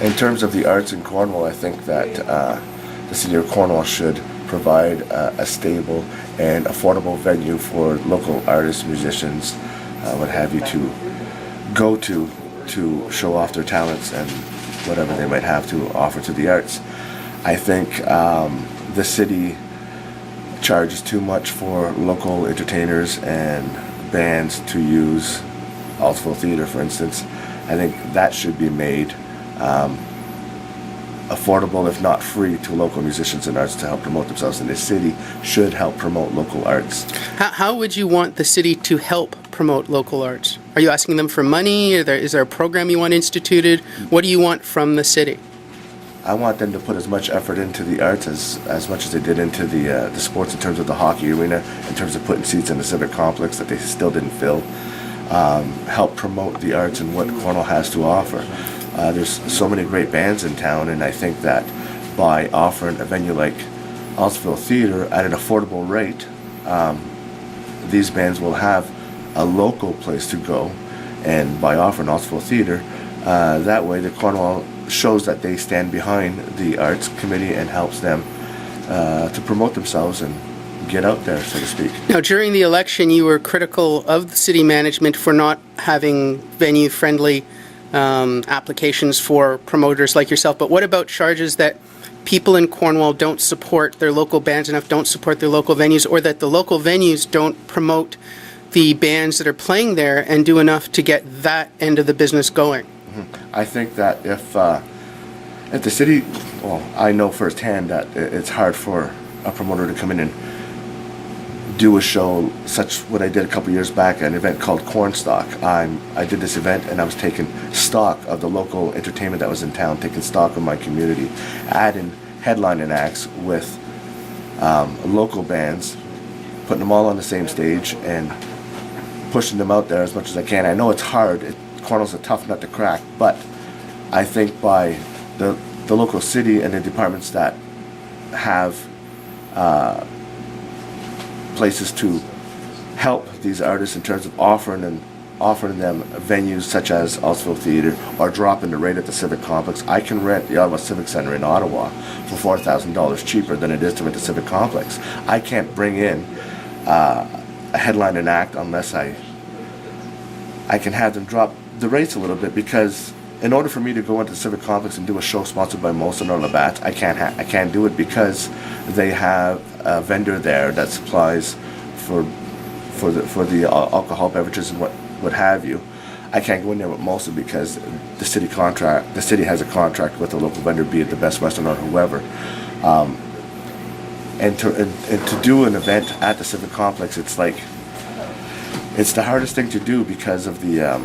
In terms of the arts in Cornwall, I think that the city of Cornwall should provide a stable and affordable venue for local artists, musicians, what have you, to go to show off their talents and whatever they might have to offer to the arts. I think the city charges too much for local entertainers and bands to use Altsville Theatre, for instance. I think that should be made affordable, if not free, to local musicians and artists to help promote themselves. And the city should help promote local arts. How would you want the city to help promote local arts? Are you asking them for money? Is there a program you want instituted? What do you want from the city? I want them to put as much effort into the arts as much as they did into the sports, in terms of the hockey arena, in terms of putting seats in the civic complex that they still didn't fill. Help promote the arts and what Cornwall has to offer. There's so many great bands in town, and I think that by offering a venue like Altsville Theatre at an affordable rate, these bands will have a local place to go, and by offering Altsville Theatre, that way the Cornwall shows that they stand behind the arts committee and helps them to promote themselves and get out there, so to speak. Now, during the election, you were critical of the city management for not having venue-friendly applications for promoters like yourself. But what about charges that people in Cornwall don't support their local bands enough, don't support their local venues, or that the local venues don't promote the bands that are playing there and do enough to get that end of the business going? I think that if the city, well, I know firsthand that it's hard for a promoter to come in and do a show such what I did a couple years back at an event called Cornstock. I did this event and I was taking stock of the local entertainment that was in town, taking stock of my community, adding headlining acts with local bands, putting them all on the same stage and pushing them out there as much as I can. I know it's hard. Cornwall's a tough nut to crack, but I think by the local city and the departments that have places to help these artists in terms of offering them venues such as Altsville Theatre, or dropping the rate at the Civic Complex. I can rent the Ottawa Civic Centre in Ottawa for $4,000 cheaper than it is to rent the Civic Complex. I can't bring in a headlining act unless I can have them drop the rates a little bit, because in order for me to go into the Civic Complex and do a show sponsored by Molson or Labatt, I can't do it because they have a vendor there that supplies for the alcohol beverages and what have you. I can't go in there with Molson because the city has a contract with a local vendor, be it the Best Western or whoever. And to do an event at the Civic Complex, it's the hardest thing to do because of the